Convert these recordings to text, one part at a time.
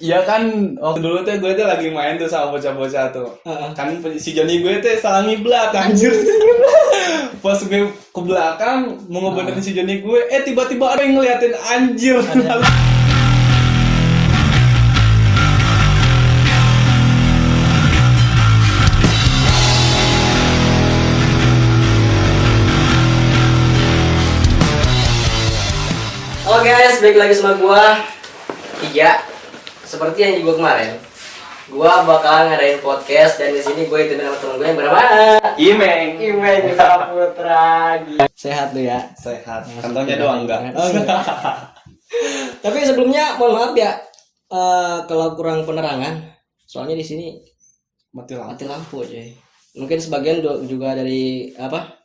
Iya kan, waktu dulu tuh gue tuh lagi main tuh sama bocah-bocah tuh. Kan si Joni gue tuh salah ngiblat anjir. Pas gue ke belakang mau ngebenerin si Joni gue, tiba-tiba ada yang ngeliatin anjir. Halo guys, balik lagi sama gua Iya. Seperti yang gua kemarin, gua bakal ngadain podcast dan di sini gue ditemenin sama temen gue yang bernama Imeng Saputra. Sehat tuh ya? Sehat. Kantongnya doang enggak. Oh, enggak. Tapi sebelumnya mohon maaf ya kalau kurang penerangan. Soalnya di sini Mati lampu. mati lampu coy. Mungkin sebagian juga dari apa?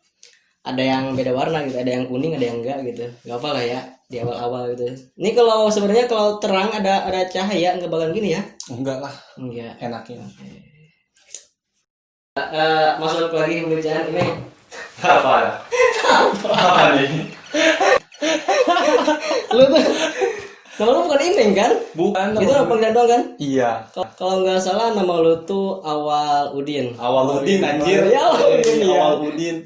Ada yang beda warna gitu, ada yang kuning, ada yang enggak gitu. Enggak apa lah ya di awal-awal gitu. Ini kalau sebenarnya kalau terang ada cahaya enggak bakal gini ya? Enggak lah, Enggak. enaknya. Masuk lagi pembicaraan ini. Apa? Apa nih? Lu tuh nama lu bukan Imeng kan? Bukan. Itu nama panggilan doang kan? Iya. Kalau nggak salah nama lu tuh Awal Udin. Awaludin anjir. Ya, Awaludin, ya. Awaludin.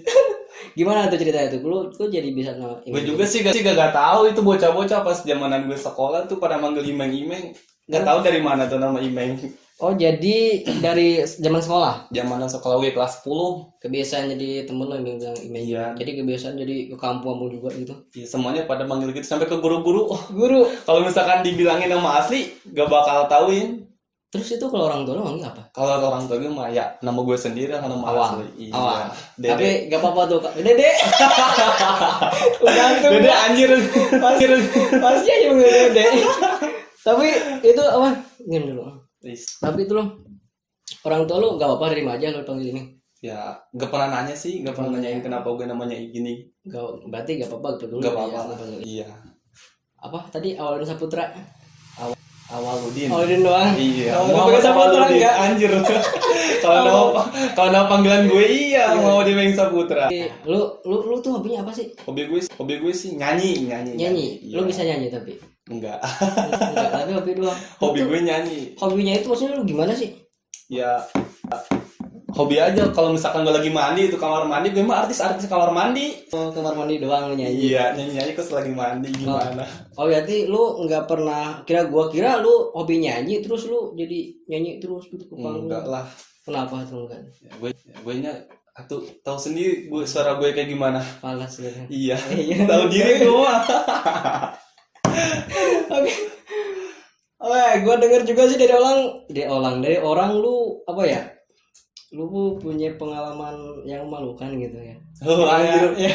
Gimana tuh ceritanya tuh? Lu jadi bisa nama Gue Imeng? juga sih gak tahu itu bocah-bocah pas zamanan gue sekolah tuh pada manggil Imeng-Imeng. Gak tahu dari mana tuh nama Imeng. Oh jadi dari zaman sekolah Zamanan sekolah gue kelas 10. kebiasaan jadi temen lo yang bilang Imeng. Iya. Jadi kebiasaan jadi ke kampung juga gitu. Ya, semuanya pada manggil gitu sampai ke guru-guru. Oh, Guru. kalau misalkan dibilangin nama asli gak bakal tauin. Terus itu kalau orang tua lo manggil apa? Kalau orang tua gue mah ya nama gue sendiri lah nama Awal. asli. Iya. Awal. Dede. Tapi gak apa-apa tuh Kak. Dede. Gantung. Dede anjir. Pasti aja manggil Dede. Tapi itu apa? Diam dulu. Tapi itu lo orang tua lo gak apa-apa terima aja lo panggil ini. Ya gak pernah nanya sih, gak pernah nanyain kenapa gue namanya gini. Gak, berarti gak apa-apa gitu dulu. Gak ya, apa-apa. lo panggil. Iya. Apa tadi Awaludin Saputra? Awaludin. Awaludin doang. Iya. Oh, gak pakai Saputra Awaludin, enggak? anjir. Kalau nama panggilan gue iya mau di Meng Saputra. Lu tuh hobinya apa sih? Hobi gue sih nyanyi. Nyanyi. Lu Iya. bisa nyanyi tapi Enggak. enggak, tapi hobi doang. Hobi Itu- gue nyanyi. Hobinya itu maksudnya lu gimana sih? Ya hobi aja kalau misalkan gue lagi mandi itu kamar mandi gue mah artis kamar mandi. Oh, kamar mandi doang lu nyanyi. Iya nyanyi pas lagi mandi gimana? Oh berarti lu nggak pernah gua kira lu hobi nyanyi terus lu jadi nyanyi terus gitu ke panggung. Enggak lah. Kenapa tuh enggak? Ya, gue nya atau tahu sendiri gue suara gue kayak gimana. Palas gitu. Iya. Iya. Tahu diri gue mah. Oke. Oke, gua denger juga sih dari orang lu apa ya? Lu punya pengalaman yang memalukan gitu ya. Oh anjir. Ya.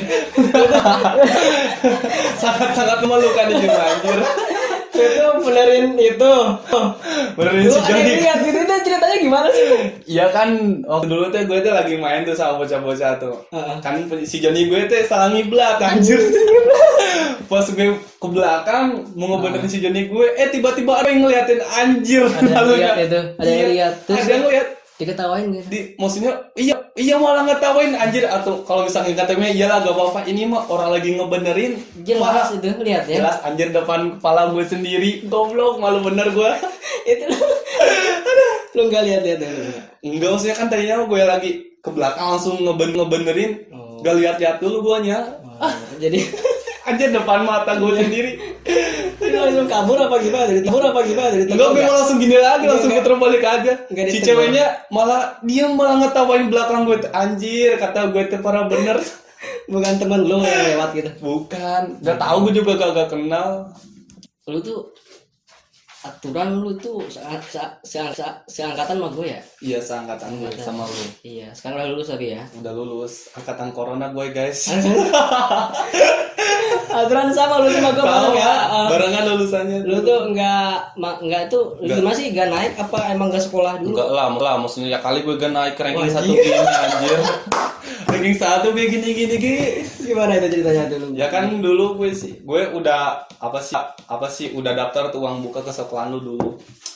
Sangat memalukan itu anjir. Itu benerin itu. Benerin Lu si ada Joni. yang lihat gitu itu ceritanya gimana sih lu? Iya kan waktu dulu tuh gue tuh lagi main tuh sama bocah-bocah tuh. Kan si Joni gue tuh salah ngiblat anjir. Pas gue ke belakang mau ngebenerin si Joni gue, tiba-tiba ada yang ngeliatin anjir. Ada yang lihat itu, ada yang Iya, lihat. Terus ada yang lihat. diketawain gitu. Maksudnya iya malah ngetawain anjir atau kalau misalnya katanya iyalah gak apa-apa ini mah orang lagi ngebenerin Jelas itu lihat ya. jelas anjir depan kepala gue sendiri goblok malu bener gue. Itu lu enggak lihat itu. Enggak maksudnya kan tadinya gue lagi ke belakang langsung ngebenerin Oh. gak lihat dulu guanya Jadi anjir depan mata gue sendiri. lu langsung kabur apa gimana? Dari Enggak gue malah langsung gini lagi langsung Enggak. puter balik aja. Enggak Si ditegur. ceweknya malah ngetawain belakang gue tuh anjir kata gue tuh parah bener. Bukan teman lu yang lewat gitu. Bukan, gak tahu gue juga gak kenal. Lu tuh aturan lu tuh seangkatan sama gue ya? Iya seangkatan gue sama lu. Iya, sekarang udah lulus tapi ya. Udah lulus angkatan corona gue guys. Aturan sama lu sama gue bareng ya. Barengan lulusannya. Lu tuh enggak itu gimana sih enggak naik apa emang enggak sekolah dulu? Enggak lah, maksudnya ya kali gue gak naik ranking Wah, 1 gini anjir. Ranking 1 gue gini. Gimana itu ceritanya dulu? Ya kan dulu gue udah apa sih udah daftar tuh uang buka ke sekolahan lu dulu.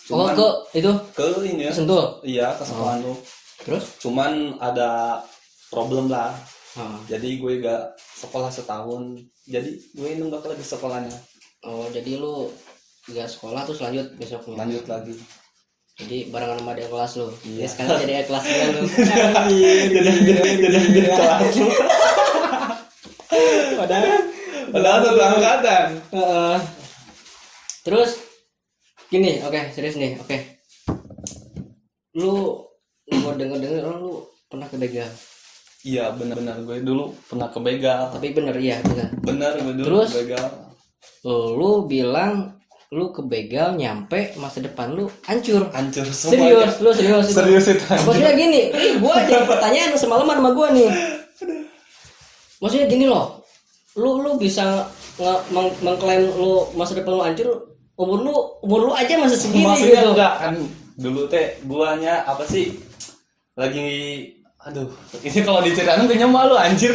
Cuman ke itu ke ini ya. Sentul. Iya, ke sekolahan lu. Terus? Cuman ada problem lah. Oh. Jadi gue gak sekolah setahun. Jadi gue nunggak lagi sekolahnya. Oh, jadi lu Gak sekolah terus lanjut besoknya. Lanjut lagi. Jadi barengan sama dia kelas lu. Iya. Ya sekarang jadi kelas gue lu. Jadi kelas lu. Padahal satu angkatan. Terus gini, oke, serius nih, oke. Lu mau denger lu pernah kebegal. Iya benar-benar gue dulu pernah kebegal. Tapi bener iya bener. Benar gue dulu Terus? kebegal. Lu bilang lu kebegal nyampe masa depan lu hancur. Hancur semua. Serius itu. Serius itu. hancur. Maksudnya gini, gua jadi pertanyaan semalaman sama gua nih. Maksudnya gini loh. Lu bisa mengklaim lu masa depan lu hancur, umur lu aja masih segini. Maksudnya gitu. enggak kan dulu teh guanya apa sih? Lagi aduh, ini kalau diceritain kayaknya malu anjir.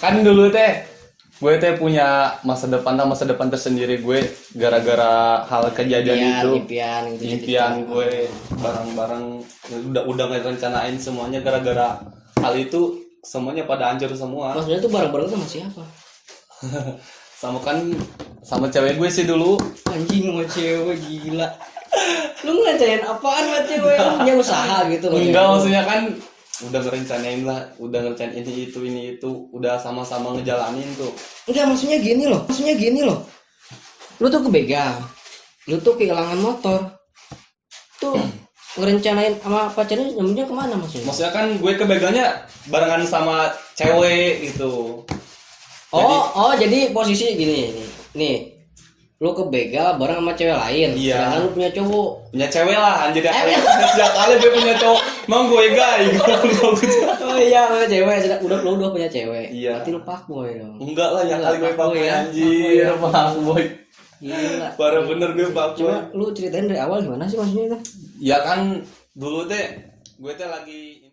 Kan dulu teh gue teh punya masa depan tersendiri gue gara-gara hal kejadian itu. Impian gue barang-barang udah ngerencanain semuanya gara-gara hal itu semuanya pada hancur semua. Maksudnya tuh barang-barang sama siapa? sama cewek gue sih dulu. Anjing sama cewek gila. Lu ngerencanain apaan sama cewek? Lu punya usaha gitu loh. Enggak, maksudnya kan udah ngerencanain ini itu udah sama-sama ngejalanin tuh. Enggak, maksudnya gini loh. Lu tuh kebegal. Lu tuh kehilangan motor. Tuh ngerencanain sama pacarnya nyambungnya kemana maksudnya? Maksudnya kan gue kebegalnya barengan sama cewek gitu. Jadi posisi gini nih. Lu kebegal bareng sama cewek lain. Iya. Sedangkan lu punya cowok. Punya cewek lah anjir ya. Sejak kali gue punya cowok, mau gue gay. Oh iya, punya cewek. Lu udah punya cewek. Iya. Berarti lu fuckboy dong. Enggak lah ya kali gue fuckboy ya. anjir, fuckboy. Gila. Parah bener gue fuckboy. Cuma lu ceritain dari awal gimana sih maksudnya itu? Ya kan dulu teh gue teh lagi